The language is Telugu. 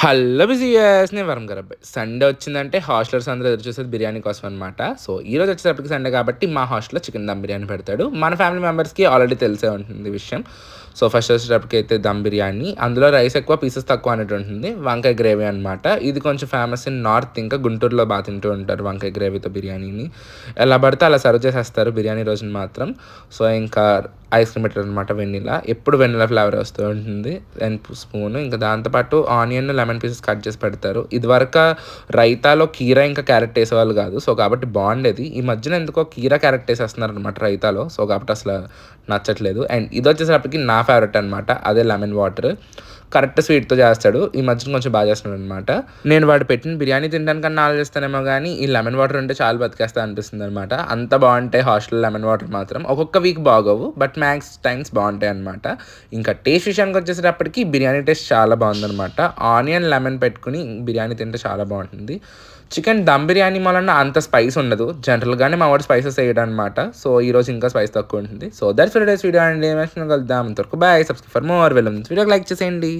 హలో బిజియస్ నేను వరం గారు అబ్బాయి. సండే వచ్చిందంటే హాస్టలర్స్ అందరూ ఎదురు చూసేది బిర్యానీ కోసం అనమాట. సో ఈరోజు వచ్చేటప్పటికి సండే కాబట్టి మా హాస్టల్లో చికెన్ దమ్ బిర్యానీ పెడతాడు. మన ఫ్యామిలీ మెంబర్స్కి ఆల్రెడీ తెలిసే ఉంటుంది విషయం. సో ఫస్ట్ వచ్చేటప్పటికి అయితే దమ్ బిర్యానీ, అందులో రైస్ ఎక్కువ పీసెస్ తక్కువ అనేది ఉంటుంది. వంకాయ గ్రేవీ అనమాట. ఇది కొంచెం ఫేమస్ ఇన్ నార్త్, ఇంకా గుంటూరులో బాగా తింటూ ఉంటారు వంకాయ గ్రేవీతో బిర్యానీని. ఎలా పడితే అలా సర్వ్ చేసేస్తారు బిర్యానీ రోజున మాత్రం. సో ఇంకా ఐస్ క్రీమ్ పెట్టారు అనమాట, వెన్నీలా. ఎప్పుడు వెన్నీలా ఫ్లేవర్ వస్తూ ఉంటుంది. అండ్ స్పూన్ ఇంకా దాంతోపాటు ఆనియన్ లెమన్ పీసెస్ కట్ చేసి పెడతారు. ఇదివరకు రైతాలో కీరా ఇంకా క్యారెట్ వేసేవాళ్ళు కాదు. సో కాబట్టి బాగుండేది. ఈ మధ్యన ఎందుకో కీరా క్యారెట్ వేసేస్తున్నారు అనమాట రైతాలో. సో కాబట్టి అసలు నచ్చట్లేదు. అండ్ ఇది వచ్చేసరికి నా ఫేవరెట్ అనమాట, అదే లెమన్ వాటర్. కరెక్ట్ స్వీట్తో చేస్తాడు. ఈ మధ్యన కొంచెం బాగా చేస్తున్నాడు అనమాట. నేను వాడు పెట్టిన బిర్యానీ తినడానికన్నా ఆలోచిస్తానేమో కానీ ఈ లెమన్ వాటర్ ఉంటే చాలా బతికేస్తా అనిపిస్తుంది అనమాట. అంత బాగుంటాయి హాస్టల్ లెమన్ వాటర్ మాత్రం. ఒక్కొక్క వీక్ బాగోవు, బట్ మ్యాక్స్ టైమ్స్ బాగుంటాయి అనమాట. ఇంకా టేస్ట్ విషయానికి వచ్చేసేటప్పటికి బిర్యానీ టేస్ట్ చాలా బాగుందనమాట. ఆనియన్ లెమన్ పెట్టుకుని బిర్యానీ తింటే చాలా బాగుంటుంది. చికెన్ దమ్ బిర్యానీ వలన అంత స్పైస్ ఉండదు. జనరల్గానే మా వాడు స్పైసెస్ వేయడం అనమాట. సో ఈరోజు ఇంకా స్పైస్ తక్కువ ఉంటుంది. So that's for today's video అండి. కలుద్దాం. అంతవరకు బాయ్. Subscribe for more. వీడియోకి లైక్ చేసేయండి.